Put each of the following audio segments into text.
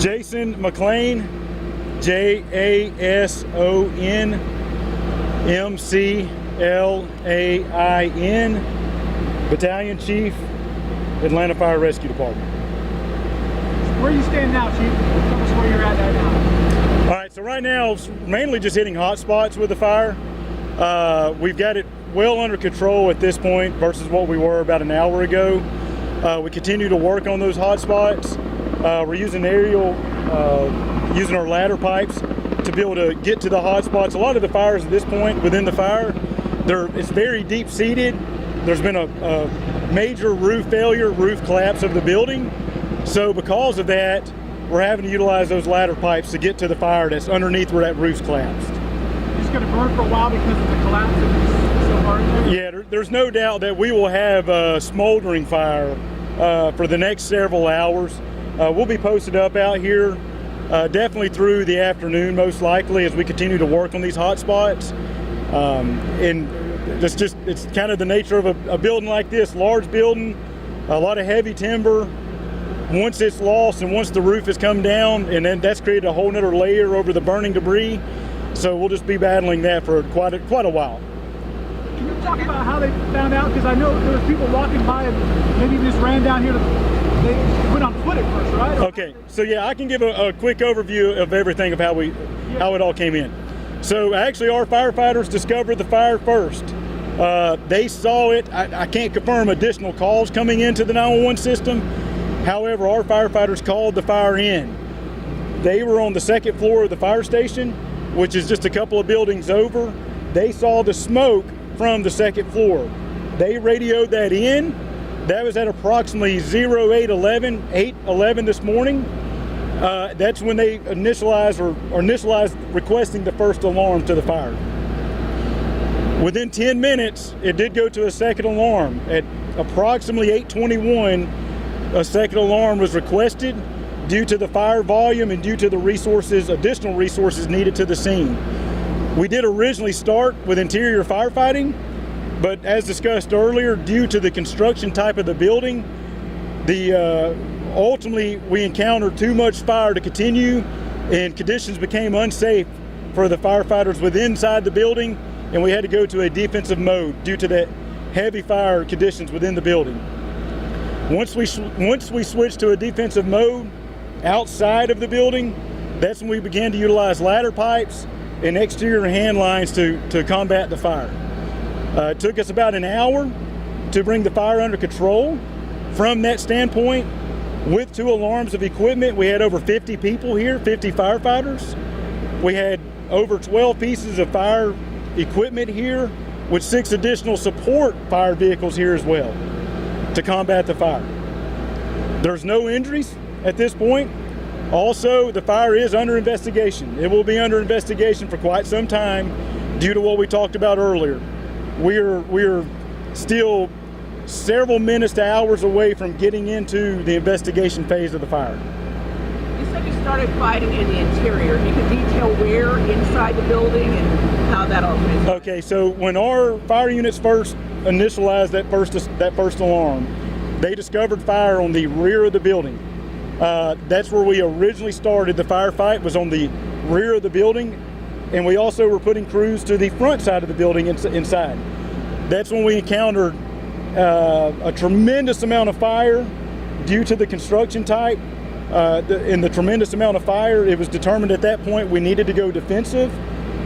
Jason McLean, JASON, Battalion Chief, Atlanta Fire Rescue Department. Where are you standing now, Chief? Tell us where you're at right now. All right, so right now, it's mainly just hitting hot spots with the fire. We've got it well under control at this point versus what we were about an hour ago. We continue to work on those hot spots. We're using aerial, using our ladder pipes to be able to get to the hot spots. A lot of the fires at this point within the fire, it's very deep seated. There's been a major roof failure, roof collapse of the building. So because of that, we're having to utilize those ladder pipes to get to the fire that's underneath where that roof's collapsed. It's going to burn for a while because of the collapse of so hard there? Yeah, there's no doubt that we will have a smoldering fire for the next several hours. We'll be posted up out here definitely through the afternoon, most likely, as we continue to work on these hot spots. And it's kind of the nature of a building like this, large building, a lot of heavy timber. Once it's lost and once the roof has come down, and then that's created a whole nother layer over the burning debris. So we'll just be battling that for quite a while. Can you talk about how they found out? Because I know there was people walking by and maybe just ran down here. They went on foot at first, right? Okay, so yeah, I can give a quick overview of everything of how it all came in. So actually, our firefighters discovered the fire first. They saw it. I can't confirm additional calls coming into the 911 system. However, our firefighters called the fire in. They were on the second floor of the fire station, which is just a couple of buildings over. They saw the smoke from the second floor. They radioed that in. That was at approximately 8:11 this morning. That's when they initialized requesting the first alarm to the fire. Within 10 minutes, it did go to a second alarm. At approximately 8:21, a second alarm was requested due to the fire volume and due to the additional resources needed to the scene. We did originally start with interior firefighting, but as discussed earlier, due to the construction type of the building, ultimately we encountered too much fire to continue, and conditions became unsafe for the firefighters inside the building, and we had to go to a defensive mode due to the heavy fire conditions within the building. Once we switched to a defensive mode outside of the building, that's when we began to utilize ladder pipes and exterior hand lines to combat the fire. It took us about an hour to bring the fire under control. From that standpoint, with 2 alarms of equipment, we had over 50 people here, 50 firefighters. We had over 12 pieces of fire equipment here with 6 additional support fire vehicles here as well to combat the fire. There's no injuries at this point. Also, the fire is under investigation. It will be under investigation for quite some time due to what we talked about earlier. We're still several minutes to hours away from getting into the investigation phase of the fire. You said you started fighting in the interior. You could detail where inside the building and how that all plays out. Okay, so when our fire units first initialized that first alarm, they discovered fire on the rear of the building. That's where we originally started. The firefight was on the rear of the building, and we also were putting crews to the front side of the building inside. That's when we encountered a tremendous amount of fire due to the construction type. In the tremendous amount of fire, it was determined at that point we needed to go defensive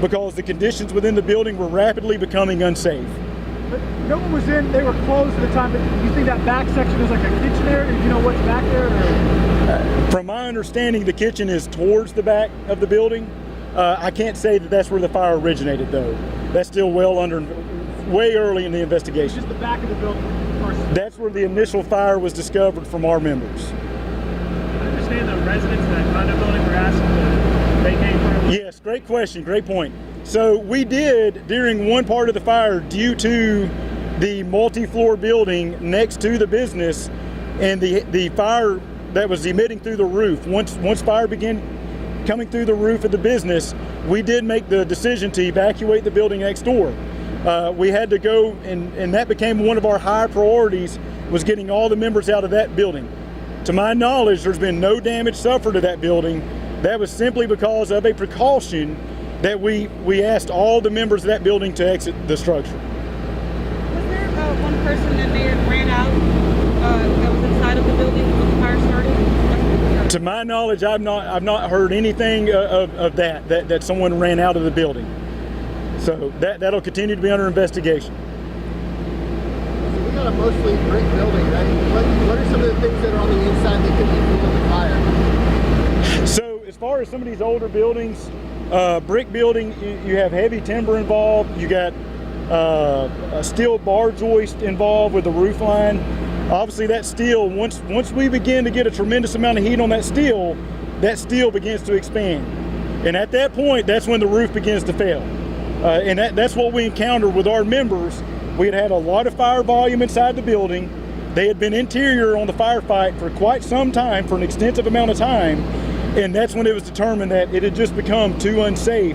because the conditions within the building were rapidly becoming unsafe. But no one was in, they were closed at the time, but you think that back section is like a kitchen area? Do you know what's back there? From my understanding, the kitchen is towards the back of the building. I can't say that that's where the fire originated, though. That's still way early in the investigation. Just the back of the building first. That's where the initial fire was discovered from our members. I understand the residents in that condo building were asked to vacate for. Yes, great question, great point. So we did, during one part of the fire, due to the multi-floor building next to the business and the fire that was emitting through the roof, once fire began coming through the roof of the business, we did make the decision to evacuate the building next door. We had to go, and that became one of our high priorities, was getting all the members out of that building To my knowledge, there's been no damage suffered to that building. That was simply because of a precaution that we asked all the members of that building to exit the structure. Was there one person that may have ran out that was inside of the building when the fire started? To my knowledge, I've not heard anything of that someone ran out of the building. So that'll continue to be under investigation. So we got a mostly brick building, right? What are some of the things that are on the inside that could be fuel the fire? So as far as some of these older buildings, brick building, you have heavy timber involved. You got a steel bar joist involved with the roof line. Obviously that steel, once we begin to get a tremendous amount of heat on that steel begins to expand. And at that point, that's when the roof begins to fail. And that's what we encountered with our members. We had a lot of fire volume inside the building. They had been interior on the firefight for quite some time, for an extensive amount of time. And that's when it was determined that it had just become too unsafe